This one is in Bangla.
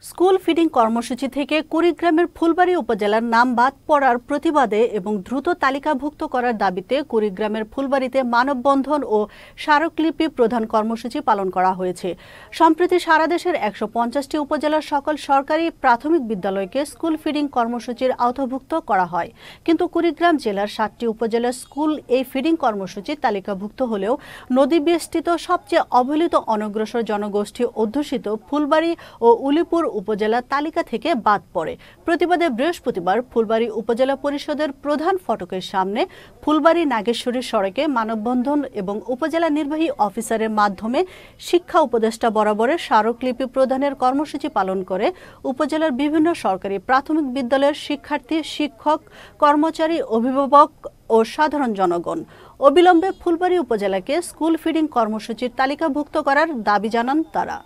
স্কুল ফিডিং কর্মসূচি থেকে কুড়িগ্রামের ফুলবাড়ী উপজেলার নাম বাদ পড়ার প্রতিবাদে এবং দ্রুত তালিকাভুক্ত করার দাবিতে কুড়িগ্রামের ফুলবাড়ীতে মানববন্ধন ও স্মারকলিপি প্রদান কর্মসূচি পালন করা হয়েছে। সম্প্রতি সারা দেশের ১৫০টি উপজেলার সকল সরকারি প্রাথমিক বিদ্যালয়কে স্কুল ফিডিং কর্মসূচির আওতাভুক্ত করা হয়, কিন্তু কুড়িগ্রাম জেলার ৭টি উপজেলার স্কুল এই ফিডিং কর্মসূচির তালিকাভুক্ত হলেও নদী বেষ্টিত সবচেয়ে অবহেলিত অনগ্রসর জনগোষ্ঠী অধ্যুষিত ফুলবাড়ী ও উলিপুর উপজেলা তালিকা থেকে বাদ পড়ে। প্রতিবাদে বৃহস্পতিবার ফুলবাড়ী উপজেলা পরিষদের প্রধান ফটকের সামনে ফুলবাড়ী নাগেশ্বরী সড়কে মানববন্ধন এবং উপজেলা নির্বাহী অফিসারের মাধ্যমে শিক্ষা উপদেষ্টা বরাবরের স্মারকলিপি প্রদানের কর্মসূচি পালন করে উপজেলার বিভিন্ন সরকারি প্রাথমিক বিদ্যালয়ের শিক্ষার্থী, শিক্ষক, কর্মচারী, অভিভাবক ও সাধারণ জনগণ। অবিলম্বে ফুলবাড়ী উপজেলাকে স্কুল ফিডিং কর্মসূচির তালিকাভুক্ত করার দাবি জানান তারা।